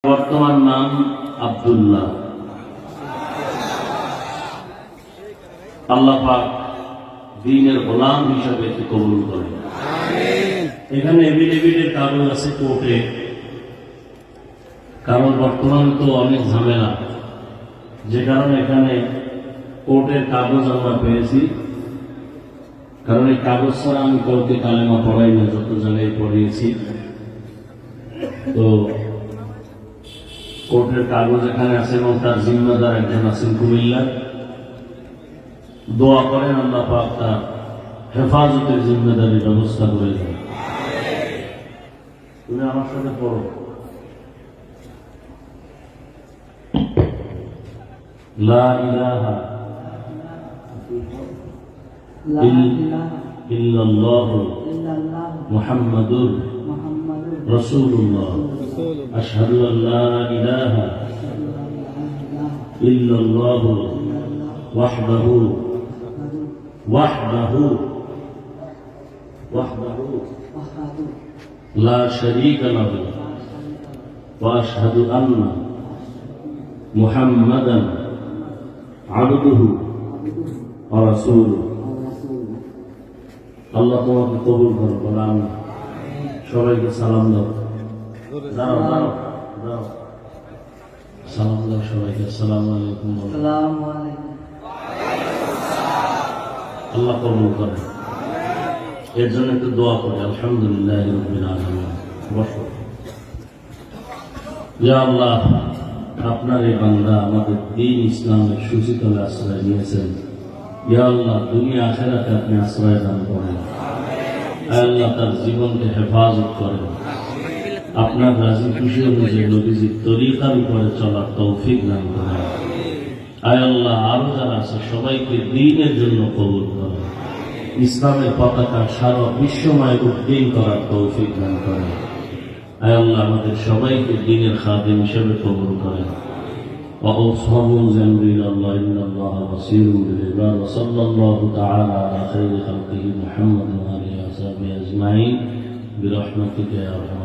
বর্তমান নাম আব্দুল্লাহ। আল্লাহ পাক দ্বীনের গোলাম হিসাবে একে কবুল করেন। এখানে এভিডেভিটের কাগজ আছে কোর্টে, কারণ বর্তমানে তো অনেক ঝামেলা, যে কারণে এখানে কোর্টের কাগজ আমরা পেয়েছি। কারণ এই কাগজ ছাড়া আমি কাউকে কালেমা পড়াই না, যত জায়গায় পড়িয়েছি। তো কোর্টের কাগজ এখানে আছে এবং তার জিম্মাদার একজন আছেন কুমিল্লা। দোয়া করেন আল্লাহ পাক তার হেফাজতের জিম্মাদারির ব্যবস্থা করে দেন। তুমি আমার সাথে পড়ো। লা ইলাহা ইল্লাল্লাহু মুহাম্মাদুর রাসূলুল্লাহ। আশহাদু আল লা ইলাহা ইল্লাল্লাহু ওয়াহদাহু লা শারীকা লাহু ওয়া আশহাদু আন্না মুহাম্মাদান আবদুহু ওয়া রাসূলুহু। আল্লাহ তোমাকে কবুল করো। বলাম সবাইকে সালাম দাও। দাঁড়াও দাঁড়াও দাঁড়াও, সালাম দাও সবাইকে। আসসালামু আলাইকুম। আল্লাহ কবুল করে। এর জন্য একটু দোয়া করে। আলহামদুলিল্লাহ রাব্বিল আলামিন। বসো। ইয়া আল্লাহ, আপনার এই বান্দা আমাদের দ্বীন ইসলামের সুশীতলে আশ্রয় নিয়েছেন। ইয়া আল্লাহ, দুনিয়া আখিরাতে আপনি আশ্রয় দান করেন। আল্লাহ তার জীবনকে হেফাজত করেন। আপনার রাজি খুশি অনুযায়ী নবীজির তরিকার উপরে চলার তৌফিক দান করেন। আয় আল্লাহ, আরো যারা আছে সবাইকে দ্বীনের জন্য কবুল করেন। ইসলামের পতাকা সারা বিশ্বময় উদ্দীন করার তৌফিক দান করেন। আয় আল্লাহ, আমাদের সবাইকে দ্বীনের খাদিম হিসেবে কবুল করেন। وأوصوا زمري الله إن الله بصير بالعباد وصلى الله تعالى على خير خلقه محمد وآله وصحبه أجمعين برحمتك يا أرحم